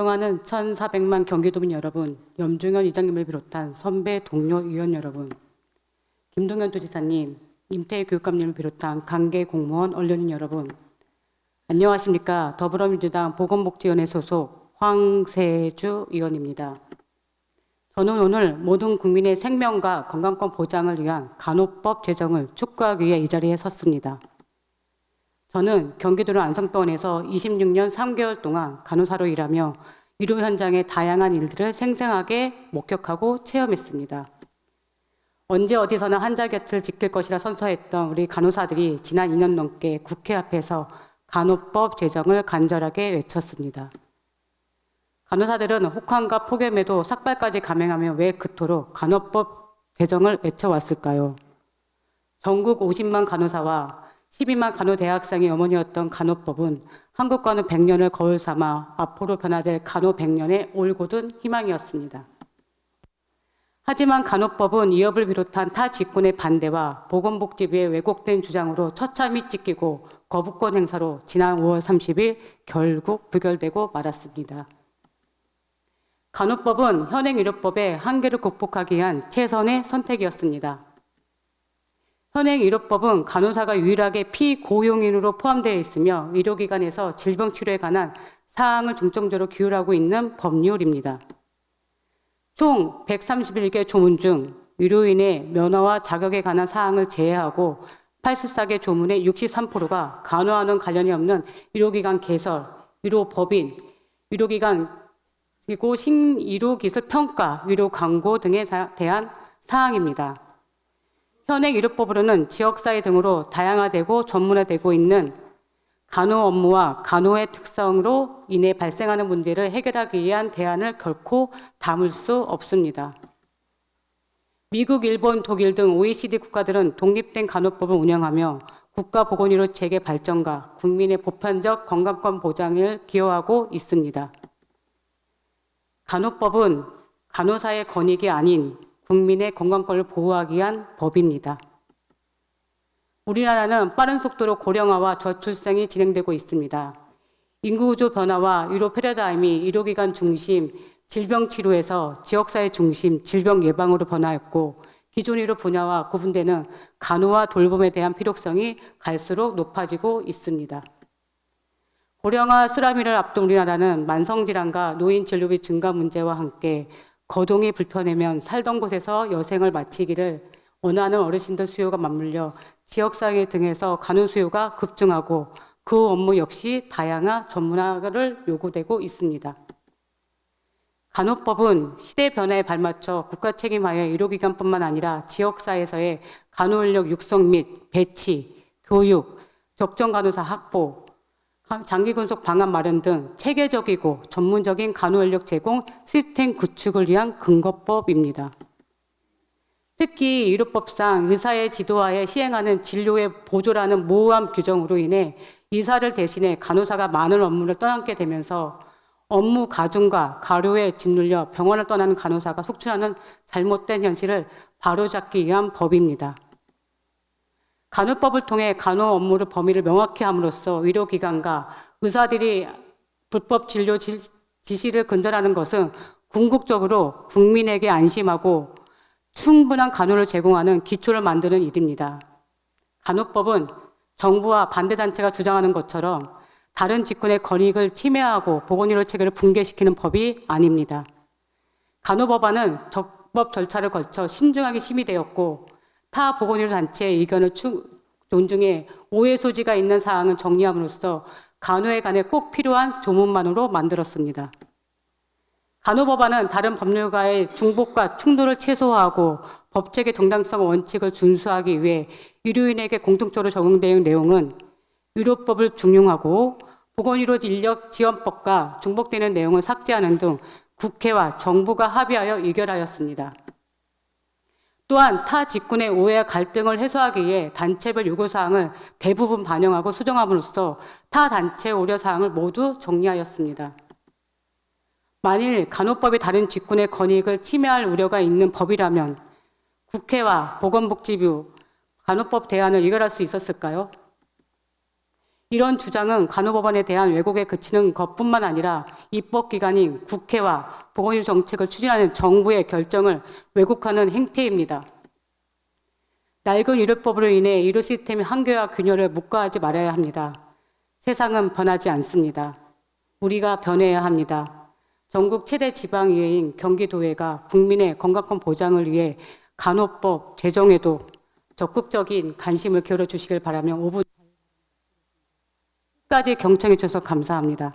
존경하는 1,400만 경기도민 여러분, 염종현 이장님을 비롯한 선배 동료 의원 여러분, 김동연 도지사님, 임태희 교육감님을 비롯한 관계 공무원 언론인 여러분, 안녕하십니까. 더불어민주당 보건복지위원회 소속 황세주 의원입니다. 저는 오늘 모든 국민의 생명과 건강권 보장을 위한 간호법 제정을 촉구하기 위해 이 자리에 섰습니다. 저는 경기도 안성병원에서 26년 3개월 동안 간호사로 일하며 의료 현장의 다양한 일들을 생생하게 목격하고 체험했습니다. 언제 어디서나 환자 곁을 지킬 것이라 선서했던 우리 간호사들이 지난 2년 넘게 국회 앞에서 간호법 제정을 간절하게 외쳤습니다. 간호사들은 혹한과 폭염에도 삭발까지 감행하며 왜 그토록 간호법 제정을 외쳐왔을까요? 전국 50만 간호사와 12만 간호대학생의 어머니였던 간호법은 한국과는 100년을 거울 삼아 앞으로 변화될 간호 100년의 올곧은 희망이었습니다. 하지만 간호법은 이업을 비롯한 타 직군의 반대와 보건복지부의 왜곡된 주장으로 처참히 찢기고 거부권 행사로 지난 5월 30일 결국 부결되고 말았습니다. 간호법은 현행 의료법의 한계를 극복하기 위한 최선의 선택이었습니다. 현행 의료법은 간호사가 유일하게 피고용인으로 포함되어 있으며 의료기관에서 질병치료에 관한 사항을 중점적으로 규율하고 있는 법률입니다. 총 131개 조문 중 의료인의 면허와 자격에 관한 사항을 제외하고 84개 조문의 63%가 간호와는 관련이 없는 의료기관 개설, 의료법인, 의료기관 그리고 신의료기술 평가, 의료 광고 등에 대한 사항입니다. 현행 의료법으로는 지역사회 등으로 다양화되고 전문화되고 있는 간호 업무와 간호의 특성으로 인해 발생하는 문제를 해결하기 위한 대안을 결코 담을 수 없습니다. 미국, 일본, 독일 등 OECD 국가들은 독립된 간호법을 운영하며 국가보건의료 체계 발전과 국민의 보편적 건강권 보장을 기여하고 있습니다. 간호법은 간호사의 권익이 아닌 국민의 건강권을 보호하기 위한 법입니다. 우리나라는 빠른 속도로 고령화와 저출생이 진행되고 있습니다. 인구구조 변화와 의료 패러다임이 의료기관 중심, 질병치료에서 지역사회 중심, 질병 예방으로 변화했고 기존 의료 분야와 구분되는 간호와 돌봄에 대한 필요성이 갈수록 높아지고 있습니다. 고령화 쓰라미를 앞둔 우리나라는 만성질환과 노인 진료비 증가 문제와 함께 거동이 불편하면 살던 곳에서 여생을 마치기를 원하는 어르신들 수요가 맞물려 지역사회 등에서 간호 수요가 급증하고 그 업무 역시 다양한 전문화를 요구되고 있습니다. 간호법은 시대 변화에 발맞춰 국가 책임하에 의료기관뿐만 아니라 지역사회에서의 간호인력 육성 및 배치, 교육, 적정 간호사 확보, 장기 근속 방안 마련 등 체계적이고 전문적인 간호인력 제공 시스템 구축을 위한 근거법입니다. 특히 의료법상 의사의 지도하에 시행하는 진료의 보조라는 모호한 규정으로 인해 의사를 대신해 간호사가 많은 업무를 떠안게 되면서 업무 가중과 과로에 짓눌려 병원을 떠나는 간호사가 속출하는 잘못된 현실을 바로잡기 위한 법입니다. 간호법을 통해 간호 업무의 범위를 명확히 함으로써 의료기관과 의사들이 불법 진료 지시를 근절하는 것은 궁극적으로 국민에게 안심하고 충분한 간호를 제공하는 기초를 만드는 일입니다. 간호법은 정부와 반대단체가 주장하는 것처럼 다른 직군의 권익을 침해하고 보건의료 체계를 붕괴시키는 법이 아닙니다. 간호법안은 적법 절차를 거쳐 신중하게 심의되었고 타 보건의료 단체의 의견을 존중해 오해 소지가 있는 사항은 정리함으로써 간호에 관해 꼭 필요한 조문만으로 만들었습니다. 간호법안은 다른 법률과의 중복과 충돌을 최소화하고 법체계 정당성 원칙을 준수하기 위해 의료인에게 공통적으로 적용되는 내용은 의료법을 중용하고 보건의료 인력 지원법과 중복되는 내용을 삭제하는 등 국회와 정부가 합의하여 의결하였습니다. 또한 타 직군의 오해와 갈등을 해소하기 위해 단체별 요구사항을 대부분 반영하고 수정함으로써 타 단체의 우려사항을 모두 정리하였습니다. 만일 간호법이 다른 직군의 권익을 침해할 우려가 있는 법이라면 국회와 보건복지부 간호법 대안을 의결할 수 있었을까요? 이런 주장은 간호법원에 대한 왜곡에 그치는 것뿐만 아니라 입법기관인 국회와 보건의료 정책을 추진하는 정부의 결정을 왜곡하는 행태입니다. 낡은 의료법으로 인해 의료 시스템의 한계와 균열을 묵과하지 말아야 합니다. 세상은 변하지 않습니다. 우리가 변해야 합니다. 전국 최대 지방의회인 경기도의회가 국민의 건강권 보장을 위해 간호법 제정에도 적극적인 관심을 기울여 주시길 바라며 5분 까지 경청해 주셔서 감사합니다.